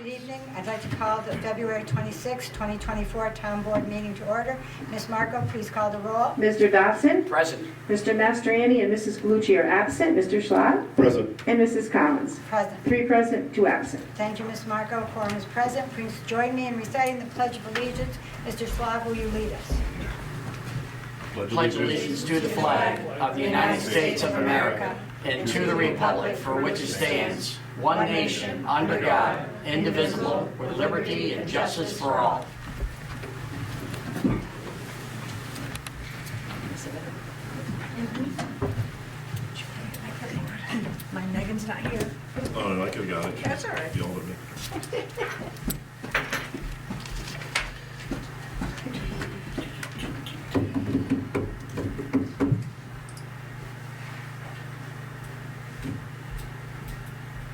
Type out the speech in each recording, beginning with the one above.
Good evening. I'd like to call the February 26, 2024 Town Board meeting to order. Ms. Marco, please call the roll. Mr. Dobson? Present. Mr. Mastriani and Mrs. Galucci are absent. Mr. Schlott? Present. And Mrs. Collins? Present. 3 present, 2 absent. Thank you, Ms. Marco. Quorum is present. Please join me in reciting the Pledge of Allegiance. Mr. Slav, will you lead us? Pledge allegiance to the flag of the United States of America and to the republic for which it stands, one nation, under God, indivisible, with liberty and justice for all. My Megan's not here. Oh, I could have got it. That's all right. Yelled at me.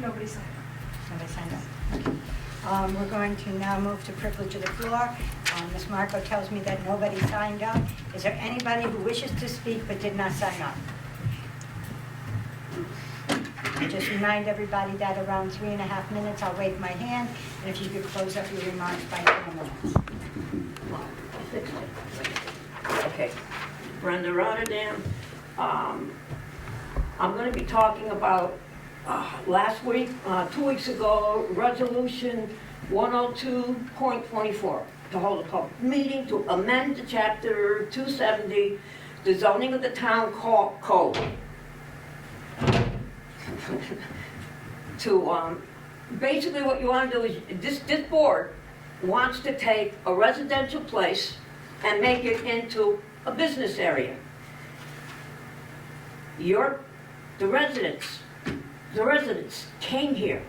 Nobody signed up. Nobody signed up. We're going to now move to privilege of the floor. Ms. Marco tells me that nobody signed up. Is there anybody who wishes to speak but did not sign up? I just remind everybody that around 3.5 minutes, I'll wave my hand, and if you could close up your remarks by 4 minutes. Okay, Brenda Rotterdam. I'm going to be talking about last week, 2 weeks ago, Resolution 102.24, to hold a public meeting to amend the Chapter 270, the zoning of the town code. To basically what you want to do is this board wants to take a residential place and make it into a business area. The residents came here.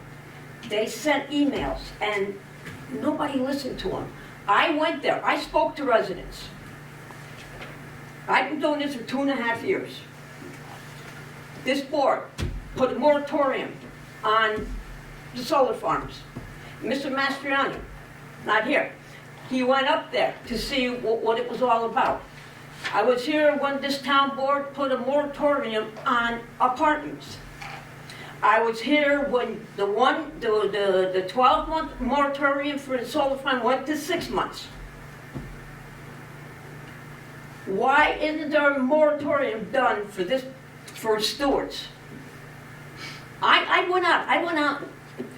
They sent emails and nobody listened to them. I went there. I spoke to residents. I've been doing this for 2.5 years. This board put a moratorium on the solar farms. Mr. Mastriani, not here. He went up there to see what it was all about. I was here when this town board put a moratorium on apartments. I was here when the 12-month moratorium for the solar farm went to 6 months. Why isn't there a moratorium done for stewards? I went out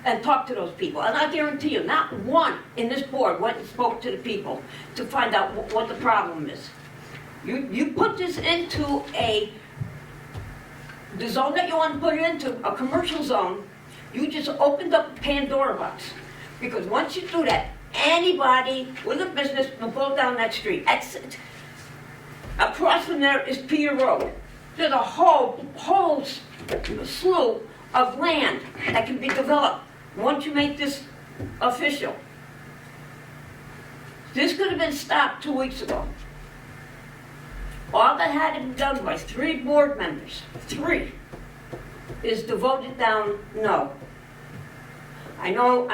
and talked to those people, and I guarantee you, not one in this board went and spoke to the people to find out what the problem is. You put this into the zone that you want to put it into, a commercial zone, you just opened up a Pandora box. Because once you do that, anybody with a business will go down that street. Across from there is Peter Road. There's a whole slew of land that can be developed once you make this official. This could have been stopped 2 weeks ago. All that had to be done by 3 board members, 3, is to vote it down no. I know,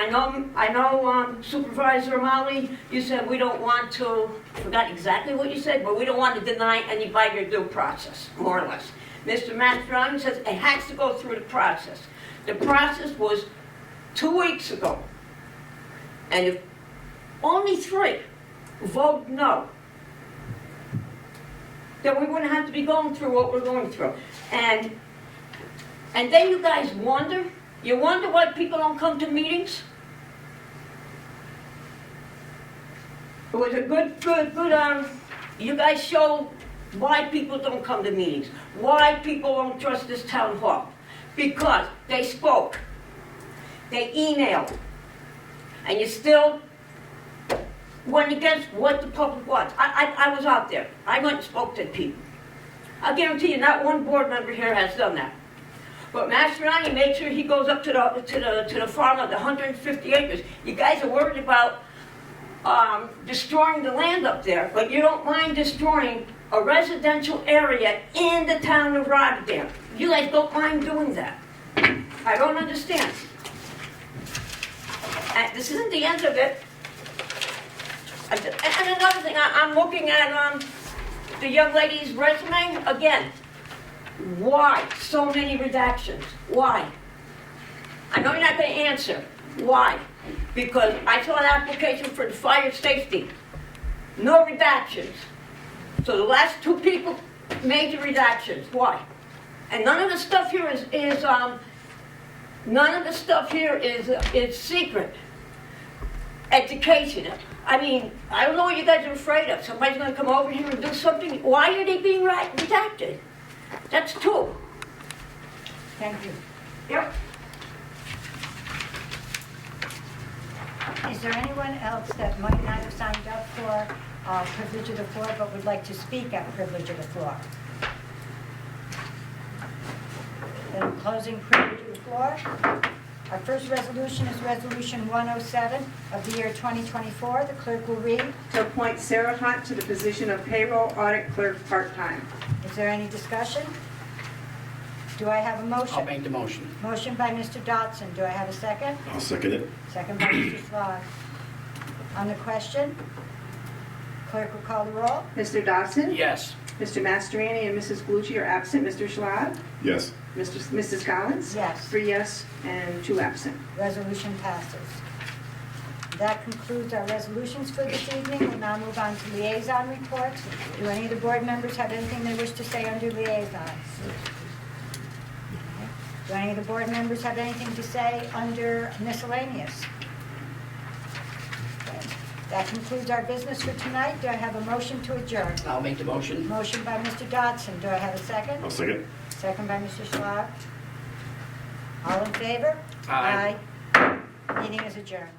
Supervisor O'Malley, you said we don't want to, I forgot exactly what you said, but we don't want to deny anybody their due process, more or less. Mr. Mastriani says it has to go through the process. The process was 2 weeks ago. And if only 3 vote no, then we wouldn't have to be going through what we're going through. And then you guys wonder why people don't come to meetings? It was a good, you guys showed why people don't come to meetings, why people don't trust this town hall. Because they spoke, they emailed, and you still went against what the public wants. I was out there. I went and spoke to people. I guarantee you, not one board member here has done that. But Mastriani made sure he goes up to the farm of the 150 acres. You guys are worried about destroying the land up there, but you don't mind destroying a residential area in the town of Rotterdam. You guys don't mind doing that. I don't understand. And this isn't the end of it. And another thing, I'm looking at the young lady's resume again. Why so many redactions? Why? I know you're not going to answer, Why? Because I saw an application for the fire safety. No redactions. So the last two people, major redactions. Why? And none of the stuff here is secret. Education. I mean, I don't know what you guys are afraid of. Somebody's going to come over here and do something. Why are they being redacted? That's two. Thank you. Yep. Is there anyone else that might not have signed up for privilege of the floor but would like to speak at privilege of the floor? Then I'm closing privilege of the floor. Our first resolution is Resolution 107 of the year 2024. The clerk will read. To appoint Sarah Hunt to the position of payroll audit clerk part-time. Is there any discussion? Do I have a motion? I'll make the motion. Motion by Mr. Dotson. Do I have a second? I'll second it. Second by Mr. Schlot. On the question, clerk will call the roll. Mr. Dodson? Yes. Mr. Mastriani and Mrs. Galucci are absent. Mr. Schlad? Yes. Mrs. Collins? Yes. 3 yes and 2 absent. Resolution passes. That concludes our resolutions for this evening. We'll now move on to liaison reports. Do any of the board members have anything they wish to say under liaisons? Do any of the board members have anything to say under miscellaneous? Okay. That concludes our business for tonight. Do I have a motion to adjourn? I'll make the motion. Motion by Mr. Dodson. Do I have a second? I'll second. Second by Mr. Schlot. All in favor? Aye. Aye. Meeting is adjourned.